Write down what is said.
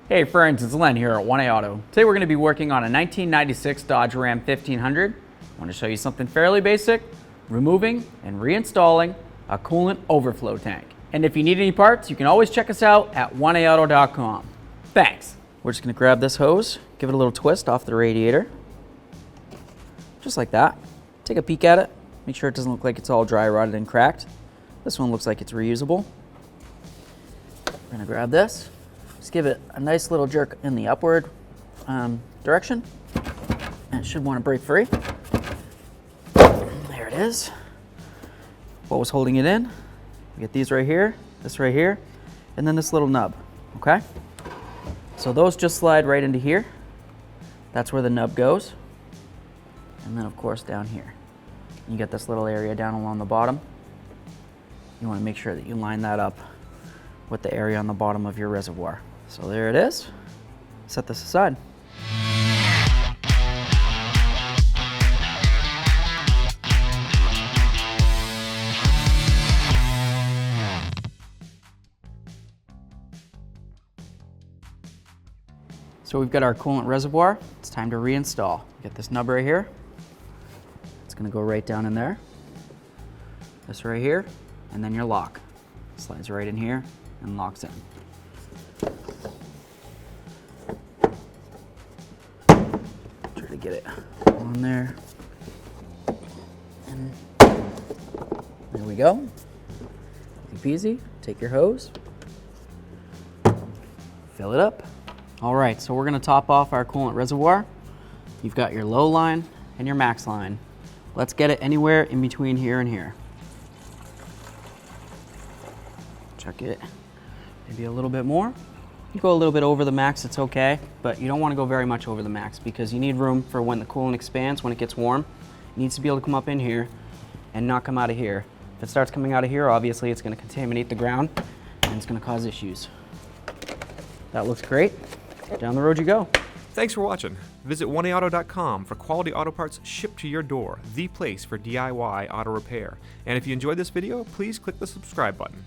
Hey friends, it's Len here at 1A Auto. Today we're going to be working on a 1996 Dodge Ram 1500. I want to show you something fairly basic, removing and reinstalling a coolant overflow tank. And if you need any parts, you can always check us out at 1aauto.com. Thanks. We're just going to grab this hose, give it a little twist off the radiator. Just like that. Take a peek at it. Make sure it doesn't look like it's all dry, rotted, and cracked. This one looks like it's reusable. We're going to grab this. Just give it a nice little jerk in the upward direction, and it should want to break free. There it is. What was holding it in? We get these right here, this right here, and then this little nub, okay? So those just slide right into here. That's where the nub goes. And then of course down here. You get this little area down along the bottom. You want to make sure that you line that up with the area on the bottom of your reservoir. So there it is. Set this aside. So we've got our coolant reservoir. It's time to reinstall. Get this nub right here. It's going to go right down in there. This right here, and then your lock. Slides right in here and locks in. Try to get it on there. And there we go. Easy peasy. Take your hose, fill it up. All right, so we're going to top off our coolant reservoir. You've got your low line and your max line. Let's get it anywhere in between here and here. Check it, maybe a little bit more. You go a little bit over the max, it's okay, but you don't want to go very much over the max because you need room for when the coolant expands, when it gets warm. It needs to be able to come up in here and not come out of here. If it starts coming out of here, obviously it's going to contaminate the ground and it's going to cause issues. That looks great. Down the road you go. Thanks for watching. Visit 1aauto.com for quality auto parts shipped to your door, the place for DIY auto repair. And if you enjoyed this video, please click the subscribe button.